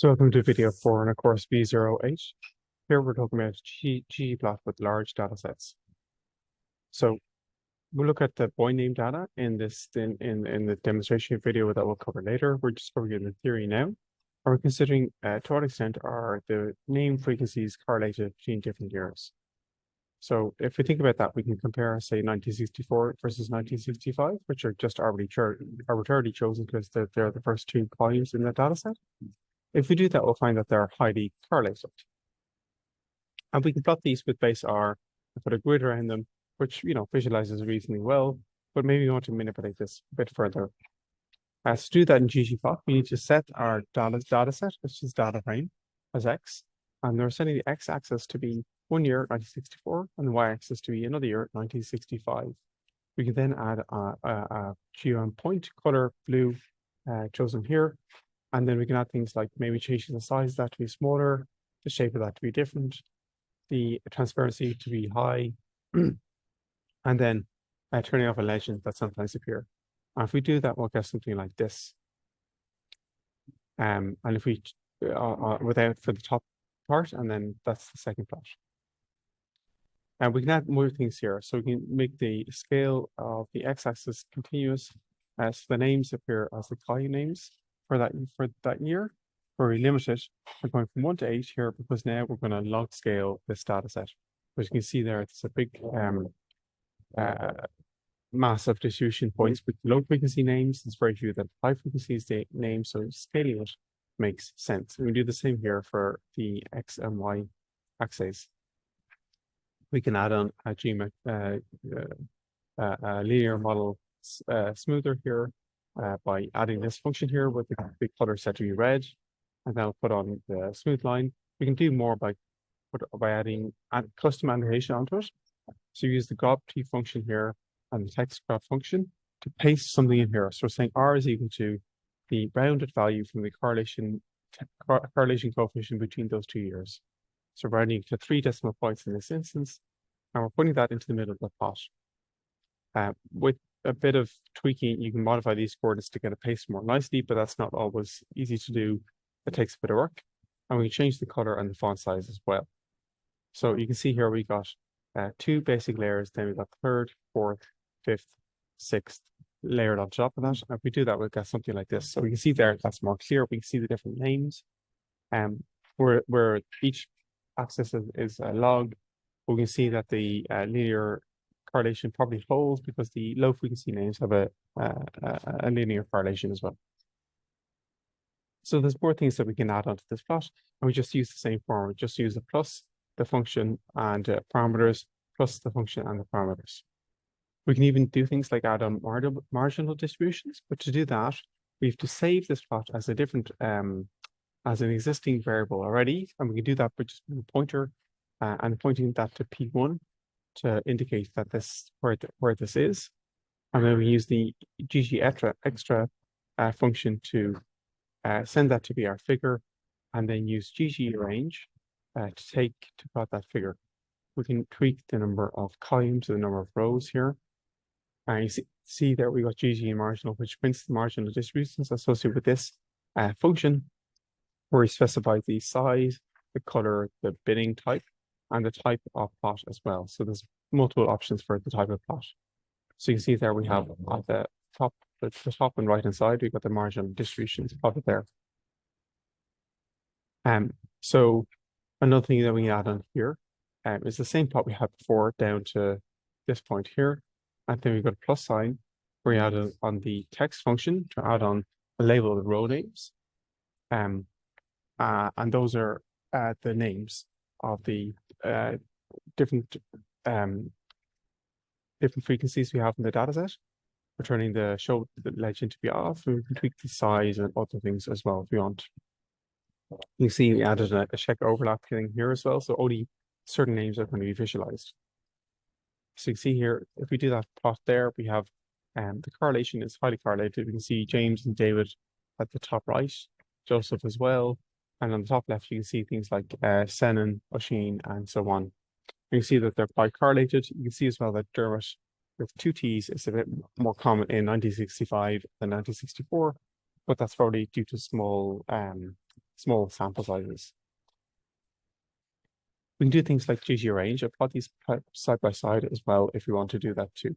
So welcome to video 4 in a course B08. Here we're talking about ggplot with large data sets. So we'll look at the boy name data in the demonstration video that we'll cover later. We're just covering the theory now. And we're considering to what extent are the name frequencies correlated between different years. So if we think about that, we can compare, say, 1964 versus 1965, which are just arbitrarily chosen because they're the first two columns in the data set. If we do that, we'll find that they're highly correlated. And we can plot these with base R and put a grid around them, which, visualizes reasonably well, but maybe we want to manipulate this a bit further. To do that in ggplot, we need to set our data set, which is data frame, as X. And we're setting the X-axis to be 1 year, 1964, and the Y-axis to be another year, 1965. We can then add a geom point color blue chosen here. And then we can add things like maybe changing the size of that to be smaller, the shape of that to be different, the transparency to be high, and then turning off a legend that sometimes appear. And if we do that, we'll get something like this. And if we, without for the top part, and then that's the second plot. And we can add more things here. So we can make the scale of the x-axis continuous, so the names appear as the column names for that year. Very limited. We're going from 1 to 8 here because now we're going to log scale this data set. As you can see there, it's a big mass of distribution points with low frequency names. There's very few that high frequencies names, so scaling it makes sense. And we do the same here for the X and Y axes. We can add on a linear model smoother here by adding this function here with the color set to be red, and then I'll put on the smooth line. We can do more by adding custom annotation onto it. So use the ggplot function here and the text graph function to paste something in here. So we're saying R is equal to the rounded value from the correlation coefficient between those 2 years. So we're rounding to 3 decimal points in this instance, and we're putting that into the middle of the plot. With a bit of tweaking, you can modify these coordinates to get it pasted more nicely, but that's not always easy to do. It takes a bit of work. And we can change the color and the font size as well. So you can see here we got 2 basic layers, then we got third, fourth, fifth, sixth layered on top of that. And if we do that, we'll get something like this. So we can see there, that's more clear. We can see the different names. Where each axis is a log, we can see that the linear correlation probably holds because the low frequency names have a linear correlation as well. So there's more things that we can add onto this plot, and we just use the same form. We just use the plus, the function, and parameters, plus the function and the parameters. We can even do things like add on marginal distributions, but to do that, we have to save this plot as a different, as an existing variable already, and we can do that by just a pointer and pointing that to P1 to indicate that this where this is, and then we use the ggextra function to send that to be our figure, and then use ggarrange to plot that figure. We can tweak the number of columns or the number of rows here. And you see there we got gg and marginal, which prints the marginal distributions associated with this function, where we specify the size, the color, the bidding type, and the type of plot as well. So there's multiple options for the type of plot. So you can see there we have at the top and right hand side, we've got the marginal distributions plotted there. So another thing that we add on here is the same plot we had before down to this point here. And then we've got a plus sign where we add on the text function to add on a label of row names. And those are the names of the different frequencies we have in the dataset. We're turning the legend to be off, and we can tweak the size and other things as well if we want. You can see we added a check overlap thing here as well, so only certain names are going to be visualized. So you can see here, if we do that plot there, we have the correlation is highly correlated. We can see James and David at the top right, Joseph as well. And on the top left, you can see things like Senan, Oisin, and so on. You can see that they're quite correlated. You can see as well that Dermot with 2 T's is a bit more common in 1965 than 1964, but that's probably due to small small sample sizes. We can do things like ggrange and plot these side by side as well if we want to do that too.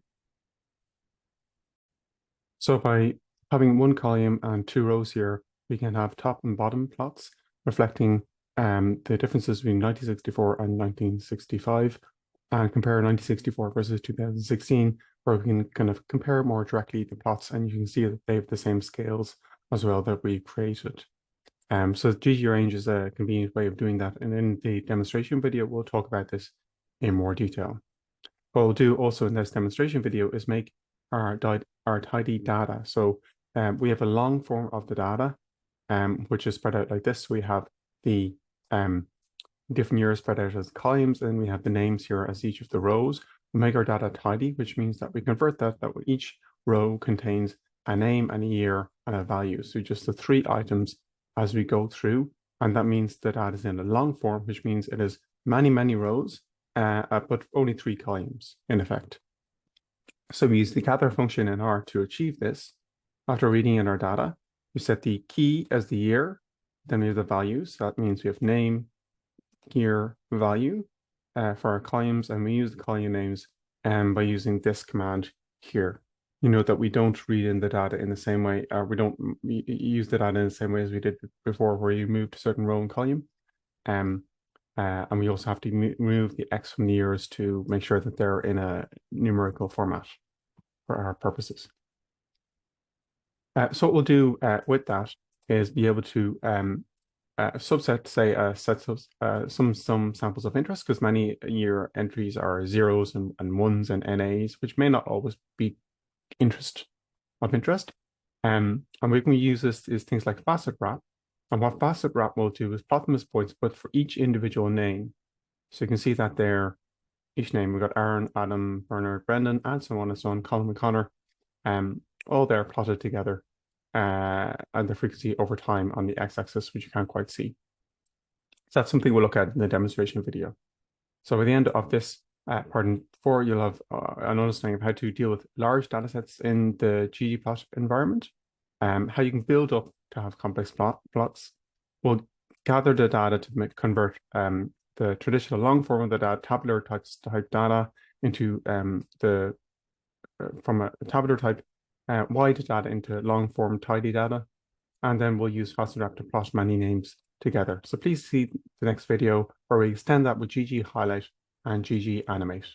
So by having one column and two rows here, we can have top and bottom plots reflecting the differences between 1964 and 1965 and compare 1964 versus 2016, where we can kind of compare more directly the plots, and you can see that they have the same scales as well that we created. So ggrange is a convenient way of doing that. And in the demonstration video, we'll talk about this in more detail. What we'll do also in this demonstration video is make our tidy data. So we have a long form of the data, which is spread out like this. We have the different years spread out as columns, and we have the names here as each of the rows. We make our data tidy, which means that we convert that each row contains a name and a year and a value. So just the three items as we go through. And that means the data is in a long form, which means it is many, many rows, but only three columns in effect. So we use the gather function in R to achieve this. After reading in our data, we set the key as the year, then we have the values. So that means we have name, year, value for our columns, and we use the column names by using this command here. You know that we don't read in the data in the same way, we don't use the data in the same way as we did before, where you moved a certain row and column. And we also have to move the X from the years to make sure that they're in a numerical format for our purposes. So what we'll do with that is be able to subset, say, sets of some samples of interest, because many year entries are zeros and ones and NAs, which may not always be of interest. And we can use this is things like facet wrap. And what facet wrap will do is plot them as points, but for each individual name. So you can see that there, each name, we've got Aaron, Adam, Bernard, Brendan, and so on and so on, Colin and Connor, all there plotted together, and the frequency over time on the x-axis, which you can't quite see. So that's something we'll look at in the demonstration video. So at the end of this part 4, you'll have an understanding of how to deal with large data sets in the ggplot environment, how you can build up to have complex plots. We'll gather the data to convert the traditional long form of the data, tabular type data, into from a tabular type wide data into long form tidy data, and then we'll use facet wrap to plot many names together. So please see the next video where we extend that with gghighlight and ggAnimate.